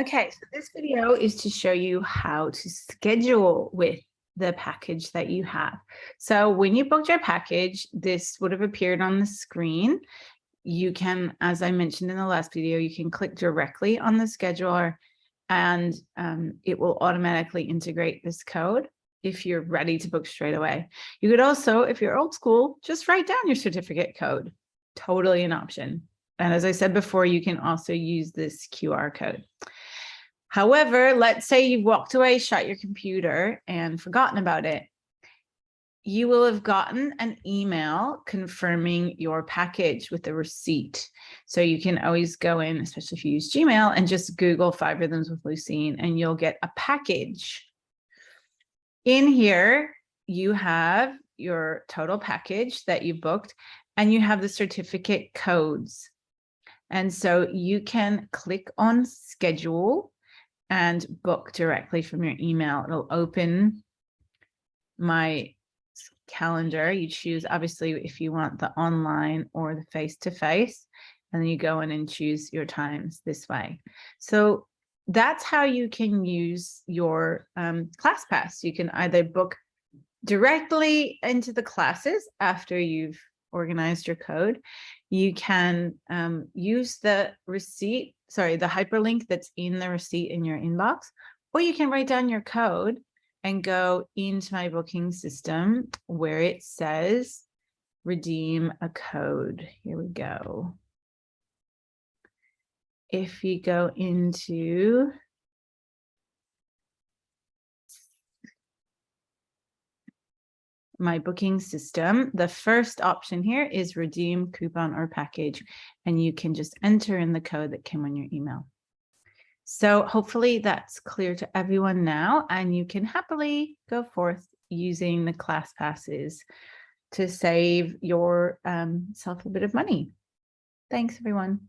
Okay, so this video is to show you how to schedule with the package that you have. So when you booked your package, this would have appeared on the screen. You can, as I mentioned in the last video, you can click directly on the scheduler and it will automatically integrate this code if you're ready to book straight away. You could also, if you're old school, just write down your certificate code. Totally an option. And as I said before, you can also use this QR code. However, let's say you walked away, shut your computer, and forgotten about it. You will have gotten an email confirming your package with a receipt. So you can always go in, especially if you use Gmail, and just Google 5 Rhythms with Lucine, and you'll get a package. In here, you have your total package that you booked, and you have the certificate codes. And so you can click on schedule and book directly from your email. It'll open my calendar. You choose, obviously, if you want the online or the face-to-face, and then you go in and choose your times this way. So that's how you can use your ClassPass. You can either book directly into the classes after you've organized your code. You can use the receipt, the hyperlink that's in the receipt in your inbox, or you can write down your code and go into my booking system where it says redeem a code. Here we go. If you go into my booking system, the first option here is redeem coupon or package, and you can just enter in the code that came on your email. So hopefully that's clear to everyone now, and you can happily go forth using the ClassPasses to save your self a bit of money. Thanks, everyone.